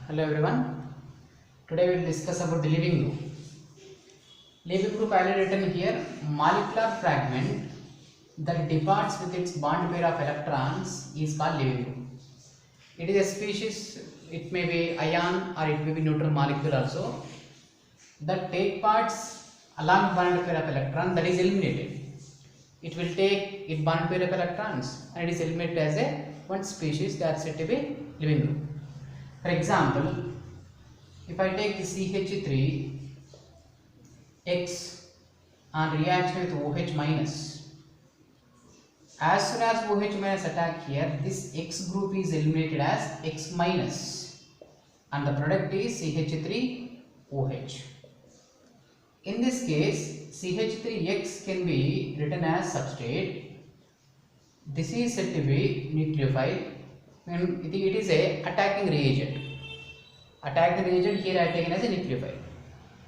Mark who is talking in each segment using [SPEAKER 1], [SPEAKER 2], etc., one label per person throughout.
[SPEAKER 1] Hello everyone. Today we will discuss about the leaving group. Leaving group I have written here molecular fragment that departs with its bond pair of electrons is called leaving group. It is a species. It may be ion or it may be neutral molecule also that take parts along bond pair of electron that is eliminated. It will take its bond pair of electrons and it is eliminated as a one species that is said to be leaving group. For example, if I take the CH3X on reaction with OH minus, as soon as OH minus attack here, this X group is eliminated as X minus and the product is CH3OH. In this case, CH3X can be written as substrate. This is said to be nucleophile and it is a attacking reagent. Attacking reagent here I taken as a nucleophile.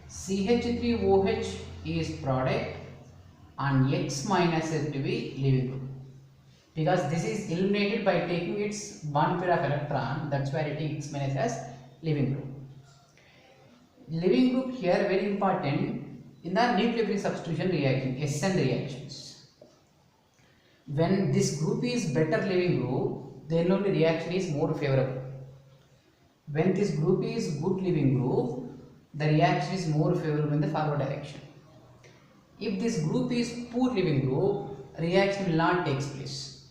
[SPEAKER 1] CH3OH is product and X minus is to be leaving group because this is eliminated by taking its bond pair of electron. That's why I take X minus as leaving group. Leaving group here very important in the nucleophilic substitution reaction, SN reactions. When this group is better leaving group, then only reaction is more favorable. When this group is good leaving group, the reaction is more favorable in the forward direction. If this group is poor leaving group, reaction will not take place.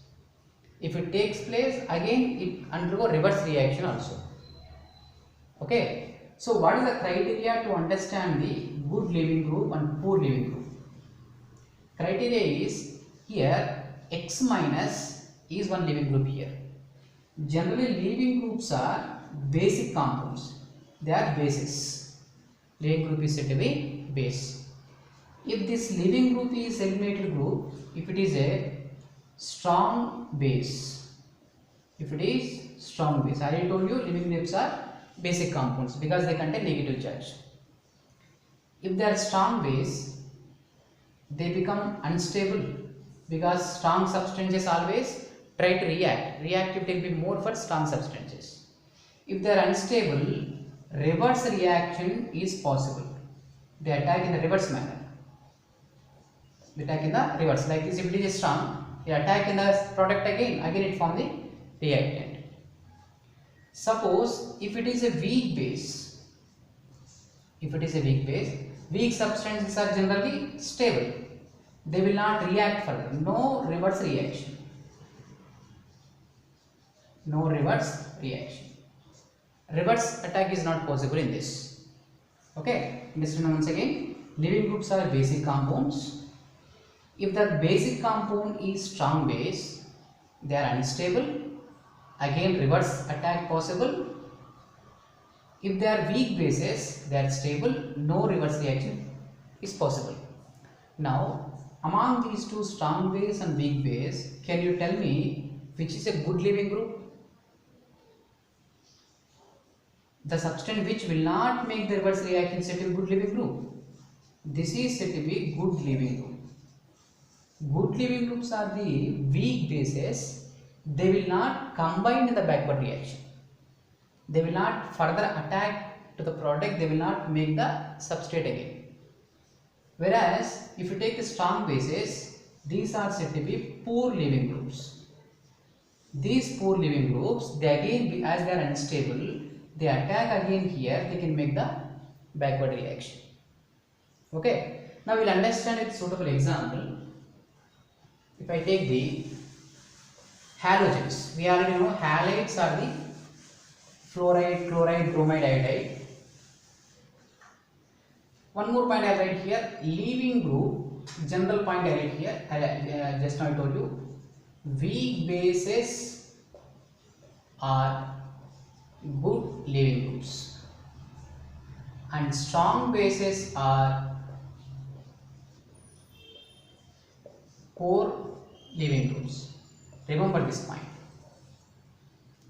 [SPEAKER 1] If it takes place, again it undergo reverse reaction also. Okay. So what is the criteria to understand the good leaving group and poor leaving group? Criteria is here X minus is one leaving group here. Generally leaving groups are basic compounds. They are bases. Leaving group is said to be base. If this leaving group is eliminated group, if it is a strong base, if it is strong base, I already told you leaving groups are basic compounds because they contain negative charge. If they are strong base, they become unstable because strong substances always try to react. Reactivity will be more for strong substances. If they are unstable, reverse reaction is possible. They attack in the reverse manner. They attack in the reverse. Like this, if it is strong, they attack in the product again it form the reactant. Suppose if it is a weak base, weak substances are generally stable. They will not react further. No reverse reaction. No reverse reaction. Reverse attack is not possible in this. Okay. Listen once again. Leaving groups are basic compounds. If the basic compound is strong base, they are unstable. Again reverse attack possible. If they are weak bases, they are stable. No reverse reaction is possible. Now among these two, strong base and weak base, can you tell me which is a good leaving group? The substance which will not make the reverse reaction said to be good leaving group. This is said to be good leaving group. Good leaving groups are the weak bases. They will not combine in the backward reaction. They will not further attack to the product. They will not make the substrate again. Whereas if you take the strong bases, these are said to be poor leaving groups. These poor leaving groups, they again, as they are unstable, they attack again here, they can make the backward reaction. Okay. Now we will understand a suitable example. If I take the halogens, we already know halides are the fluoride, chloride, bromide, iodide. One more point I write here, leaving group, general point I write here, just now I told you, weak bases are good leaving groups and strong bases are poor leaving groups. Remember this point.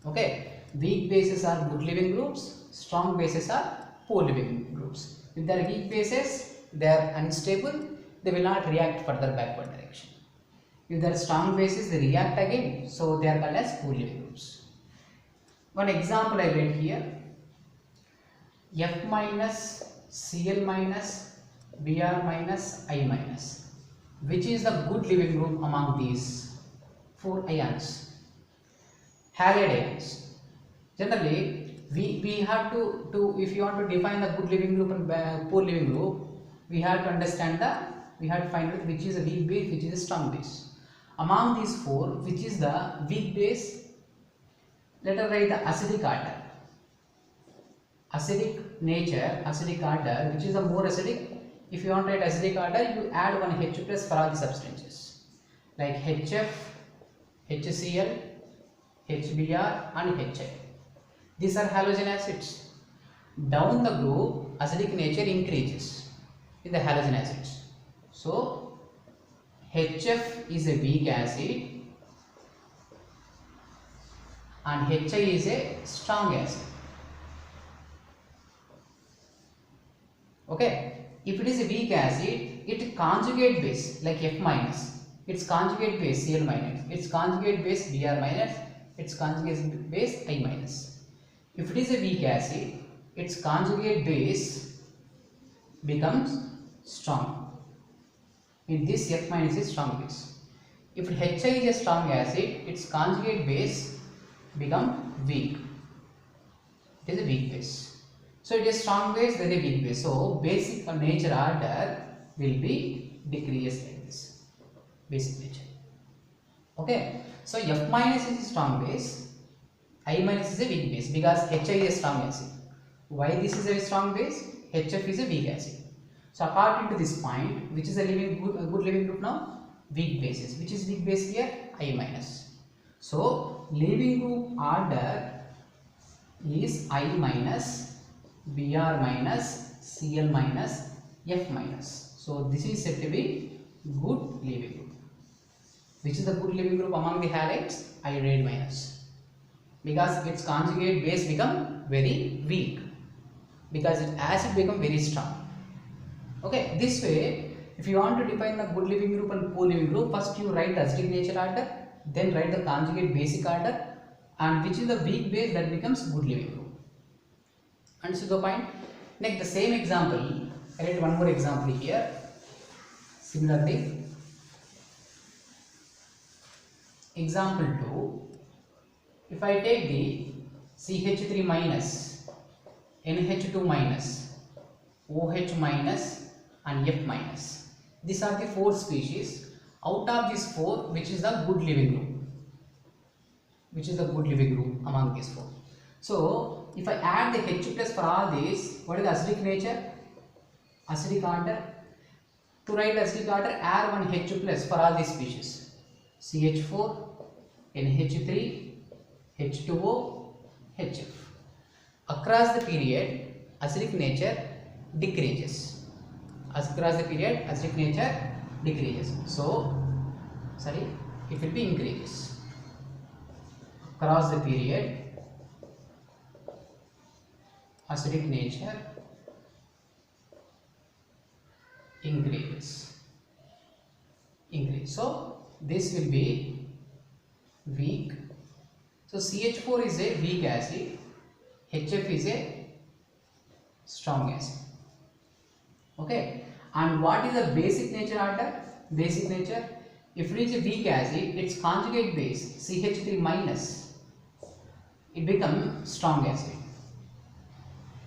[SPEAKER 1] Okay, weak bases are good leaving groups, strong bases are poor leaving groups. If they are weak bases, they are unstable, they will not react further backward direction. If they are strong bases, they react again, so they are called as poor leaving groups. One example I read here. F minus, Cl minus, Br minus, I minus. Which is the good leaving group among these 4 ions? Halide ions. Generally, we have to if you want to define the good leaving group and poor leaving group, we have to understand we have to find out which is a weak base, which is a strong base. Among these 4, which is the weak base? Let us write the acidic order. Acidic nature, acidic order, which is the more acidic. If you want to write acidic order, you add one H plus for all the substances like HF, HCl, HBr and HI. These are halogen acids. Down the group, acidic nature increases in the halogen acids. So HF is a weak acid and HI is a strong acid. Okay. If it is a weak acid, its conjugate base like F minus, its conjugate base Cl minus, its conjugate base Br minus, its conjugate base I minus. If it is a weak acid, its conjugate base becomes strong. In this F minus is strong base. If HI is a strong acid, its conjugate base become weak. It is a weak base. So it is strong base, then a weak base. So basic nature order will be decreased like this. Basic nature. Okay. So F minus is a strong base, I minus is a weak base because HI is a strong acid. Why this is a strong base? HF is a weak acid. So according to this point, which is a good leaving group now? Weak bases. Which is weak base here? I minus. So leaving group order is I minus, Br minus, Cl minus, F minus. So this is said to be good leaving group. Which is the good leaving group among the halides? Iodide minus. Because its conjugate base become very weak. Because its acid become very strong. Okay, this way, if you want to define the good leaving group and poor leaving group, first you write the acidic nature order, then write the conjugate basic order, and which is the weak base, that becomes good leaving group. Understood the point? Next, the same example, I write one more example here. Similarly, example 2, if I take the CH3 minus, NH2 minus, OH minus and F minus. These are the 4 species. Out of these 4, which is the good leaving group? Which is the good leaving group among these 4? So, if I add the H plus for all these, what is the acidic nature? Acidic order. To write the acidic order, add one H plus for all these species. CH4, NH3, H2O, HF. Across the period, acidic nature decreases. Across the period, acidic nature decreases. So, it will be increases. Across the period, acidic nature increases. So this will be weak. So CH4 is a weak acid, HF is a strong acid. Okay, and what is the basic nature order? Basic nature, if it is a weak acid, its conjugate base CH3 minus, it becomes strong acid.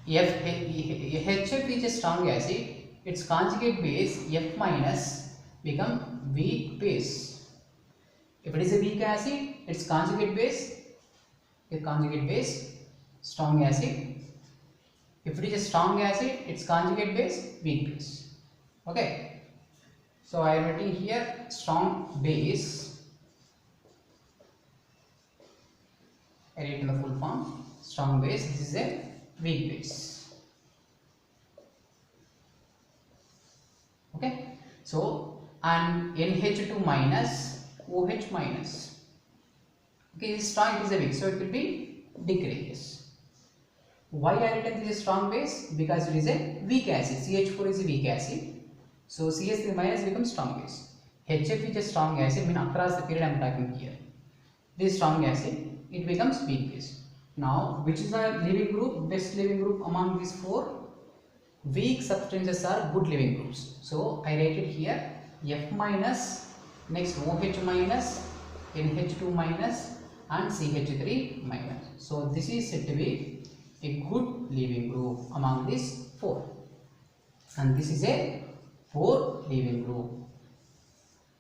[SPEAKER 1] If HF is a strong acid, its conjugate base F minus become weak base. If it is a weak acid, its conjugate base strong acid. If it is a strong acid, its conjugate base weak base. Okay. So I am writing here strong base. I write in the full form. Strong base. This is a weak base. Okay. So and NH2 minus, OH minus. Okay, this strong, it is a weak, so it will be decreases. Why I written this is strong base? Because it is a weak acid. CH4 is a weak acid. So CH3 minus becomes strong base. HF is a strong acid, mean across the period I am talking here. This strong acid, it becomes weak base. Now, which is the living group? Best living group among these four? Weak substances are good living groups. So I write it here F minus, next OH minus, NH2 minus and CH3 minus. So this is said to be a good living group among these four, and this is a poor living group.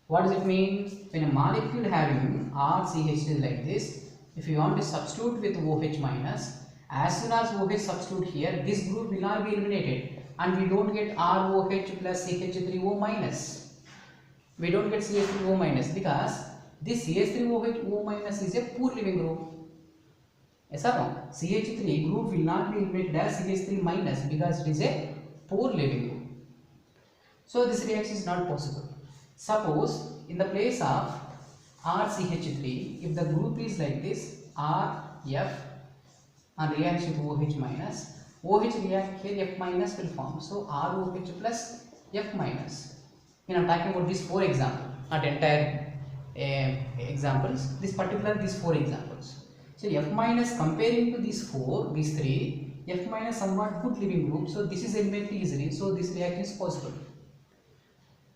[SPEAKER 1] What does it mean? When a molecule having RCH is like this, if you want to substitute with OH minus, as soon as OH substitute here, this group will not be eliminated and we don't get ROH plus CH3O minus. We don't get CH3O minus because this CH3OH minus is a poor living group. Yes or no? CH3 group will not be eliminated as CH3 minus because it is a poor living group. So this reaction is not possible. Suppose in the place of RCH3, if the group is like this, RF and reaction to OH minus, OH react here, F minus will form. So ROH plus F minus. When I am talking about these four examples, not entire examples, these four examples. So F minus comparing to these three, F minus somewhat good living group. So this is eliminated easily. So this reaction is possible.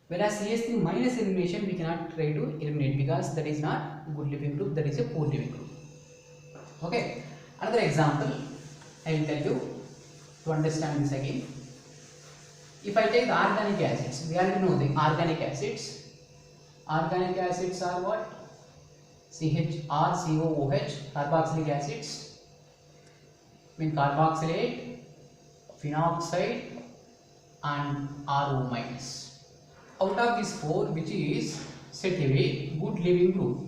[SPEAKER 1] Whereas CH3 minus elimination we cannot try to eliminate because that is not good living group, that is a poor living group. Okay. Another example I will tell you to understand this again. If I take the organic acids, we already know the organic acids. Organic acids are what? CHRCOOH, carboxylic acids. Mean carboxylate, phenoxide and RO minus. Out of these four, which is said to be good living group.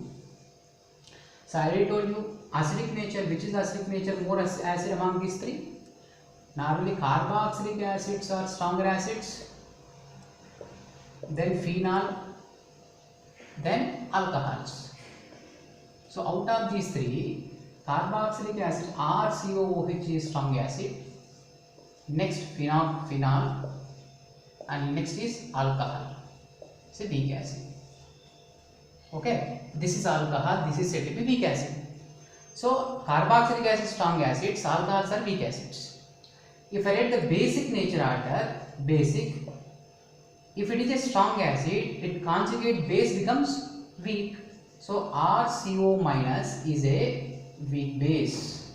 [SPEAKER 1] So I already told you acidic nature, which is acidic nature more acid among these three? Normally carboxylic acids are stronger acids, then phenol, then alcohols. So out of these three, carboxylic acid RCOOH is strong acid, next phenol and next is alcohol. Say weak acid. Okay, this is alcohol, this is said to be weak acid. So carboxylic acid strong acids, alcohols are weak acids. If I write the basic nature order, basic, if it is a strong acid, its conjugate base becomes weak. So RCO minus is a weak base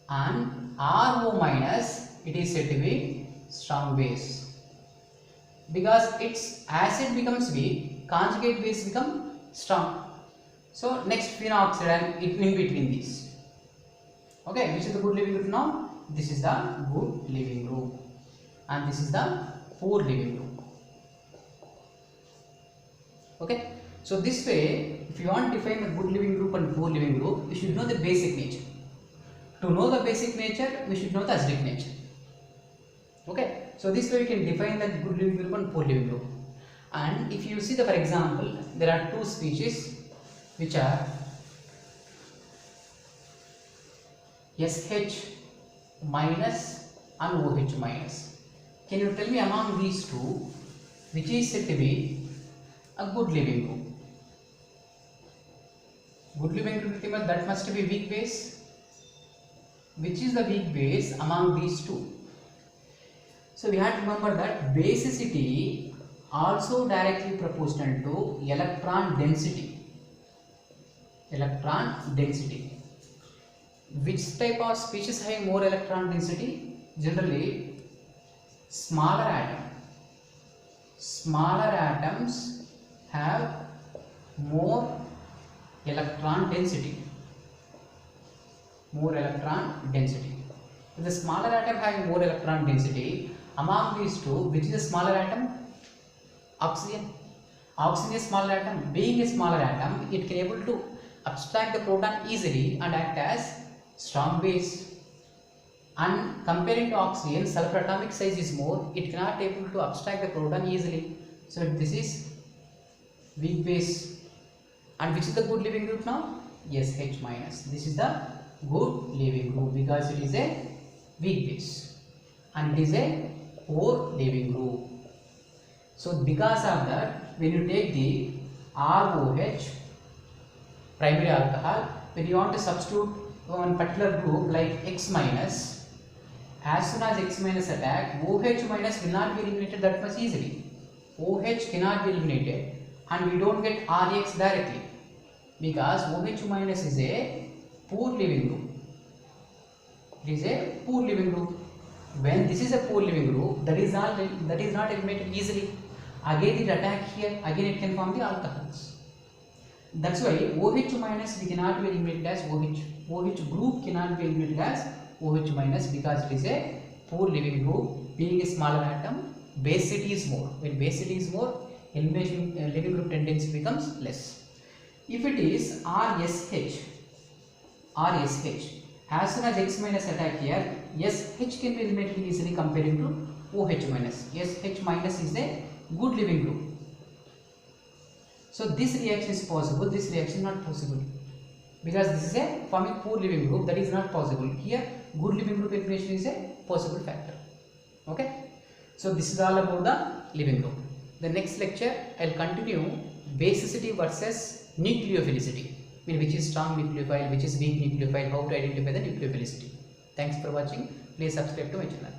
[SPEAKER 1] and RO minus, it is said to be strong base. Because its acid becomes weak, conjugate base become strong. So next phenoxide and in between these. Okay, which is the good living group now? This is the good living group and this is the poor living group. Okay, so this way, if you want to define the good living group and poor living group, you should know the basic nature. To know the basic nature, we should know the acidic nature. Okay, so this way we can define the good living group and poor living group. And if you see the, for example, there are two species which are SH minus and OH minus. Can you tell me among these two which is said to be a good living group? Good living group, that must be weak base. Which is the weak base among these two? So we have to remember that basicity also directly proportional to electron density. Electron density. Which type of species have more electron density? Generally, smaller atom. Smaller atoms have more electron density. More electron density. If the smaller atom having more electron density, among these two, which is a smaller atom? Oxygen. Oxygen is smaller atom. Being a smaller atom, it can able to abstract the proton easily and act as strong base. And comparing to oxygen, sulfur atomic size is more. It cannot able to abstract the proton easily. So this is weak base. And which is the good living group now? SH minus. This is the good living group because it is a weak base and it is a poor living group. So because of that, when you take the ROH, primary alcohol, when you want to substitute one particular group like X minus, as soon as X minus attack, OH minus will not be eliminated that much easily. OH cannot be eliminated and we don't get RX directly because OH minus is a poor leaving group. It is a poor leaving group. When this is a poor leaving group, that is not eliminated easily. Again it attack here, again it can form the alcohols. That's why OH minus we cannot be eliminated as OH. OH group cannot be eliminated as OH minus because it is a poor leaving group. Being a smaller atom, basicity is more. When basicity is more, elimination leaving group tendency becomes less. If it is RSH, as soon as X minus attack here, SH can be eliminated easily comparing to OH minus. SH minus is a good leaving group. So this reaction is possible, this reaction not possible. Because this is a forming poor leaving group, that is not possible. Here, good leaving group elimination is a possible factor. Okay? So this is all about the leaving group. The next lecture, I will continue basicity versus nucleophilicity. I mean, which is strong nucleophile, which is weak nucleophile, how to identify the nucleophilicity. Thanks for watching. Please subscribe to my channel.